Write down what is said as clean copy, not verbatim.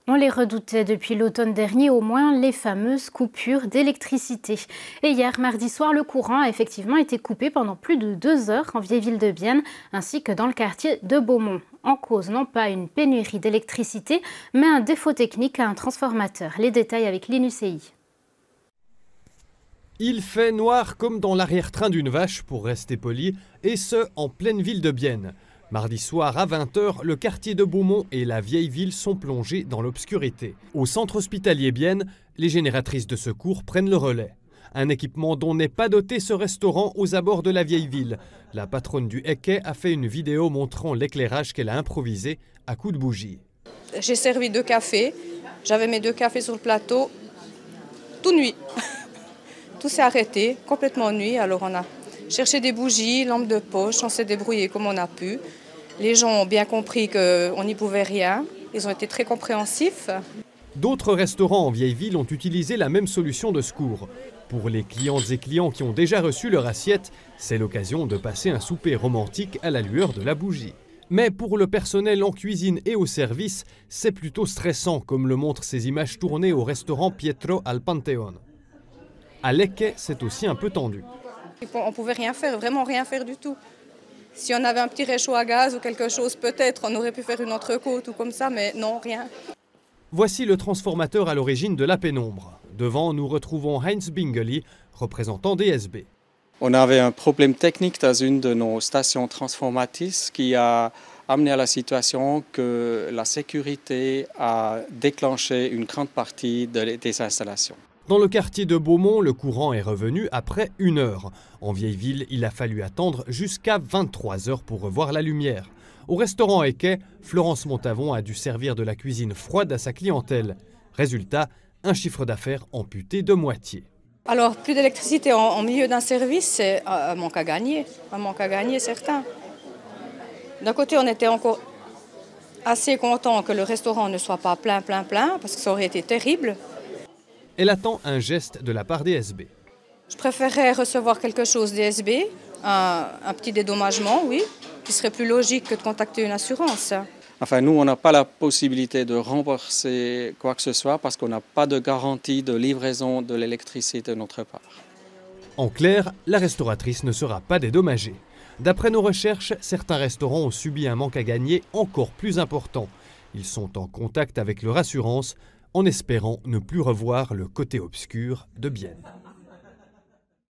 On les redoutait depuis l'automne dernier au moins, les fameuses coupures d'électricité. Et hier, mardi soir, le courant a effectivement été coupé pendant plus de 2 heures en vieille ville de Bienne, ainsi que dans le quartier de Beaumont. En cause, non pas une pénurie d'électricité, mais un défaut technique à un transformateur. Les détails avec l'INUCI. Il fait noir comme dans l'arrière-train d'une vache, pour rester poli, et ce, en pleine ville de Bienne. Mardi soir à 20 h, le quartier de Beaumont et la vieille ville sont plongés dans l'obscurité. Au centre hospitalier Bienne, les génératrices de secours prennent le relais. Un équipement dont n'est pas doté ce restaurant aux abords de la vieille ville. La patronne du Ecquet a fait une vidéo montrant l'éclairage qu'elle a improvisé à coups de bougie. J'ai servi 2 cafés, j'avais mes 2 cafés sur le plateau, toute nuit. Tout s'est arrêté, complètement nuit, alors on a cherché des bougies, lampes de poche, on s'est débrouillé comme on a pu. Les gens ont bien compris qu'on n'y pouvait rien, ils ont été très compréhensifs. D'autres restaurants en vieille ville ont utilisé la même solution de secours. Pour les clientes et clients qui ont déjà reçu leur assiette, c'est l'occasion de passer un souper romantique à la lueur de la bougie. Mais pour le personnel en cuisine et au service, c'est plutôt stressant, comme le montrent ces images tournées au restaurant Pietro al Pantheon. À l'Ecquet, c'est aussi un peu tendu. On ne pouvait rien faire, vraiment rien faire du tout. Si on avait un petit réchaud à gaz ou quelque chose, peut-être on aurait pu faire une entrecôte ou comme ça, mais non, rien. Voici le transformateur à l'origine de la pénombre. Devant, nous retrouvons Heinz Bingeli, représentant DSB. On avait un problème technique dans une de nos stations transformatrices qui a amené à la situation que la sécurité a déclenché une grande partie des installations. Dans le quartier de Beaumont, le courant est revenu après 1 heure. En vieille ville, il a fallu attendre jusqu'à 23 h pour revoir la lumière. Au restaurant Ecquet, Florence Montavon a dû servir de la cuisine froide à sa clientèle. Résultat, un chiffre d'affaires amputé de moitié. Alors, plus d'électricité en milieu d'un service, c'est un manque à gagner certain. D'un côté, on était encore assez content que le restaurant ne soit pas plein, parce que ça aurait été terrible. Elle attend un geste de la part DSB. Je préférerais recevoir quelque chose DSB, un petit dédommagement, oui, qui serait plus logique que de contacter une assurance. Enfin, nous, on n'a pas la possibilité de rembourser quoi que ce soit parce qu'on n'a pas de garantie de livraison de l'électricité de notre part. En clair, la restauratrice ne sera pas dédommagée. D'après nos recherches, certains restaurants ont subi un manque à gagner encore plus important. Ils sont en contact avec leur assurance en espérant ne plus revoir le côté obscur de Bienne.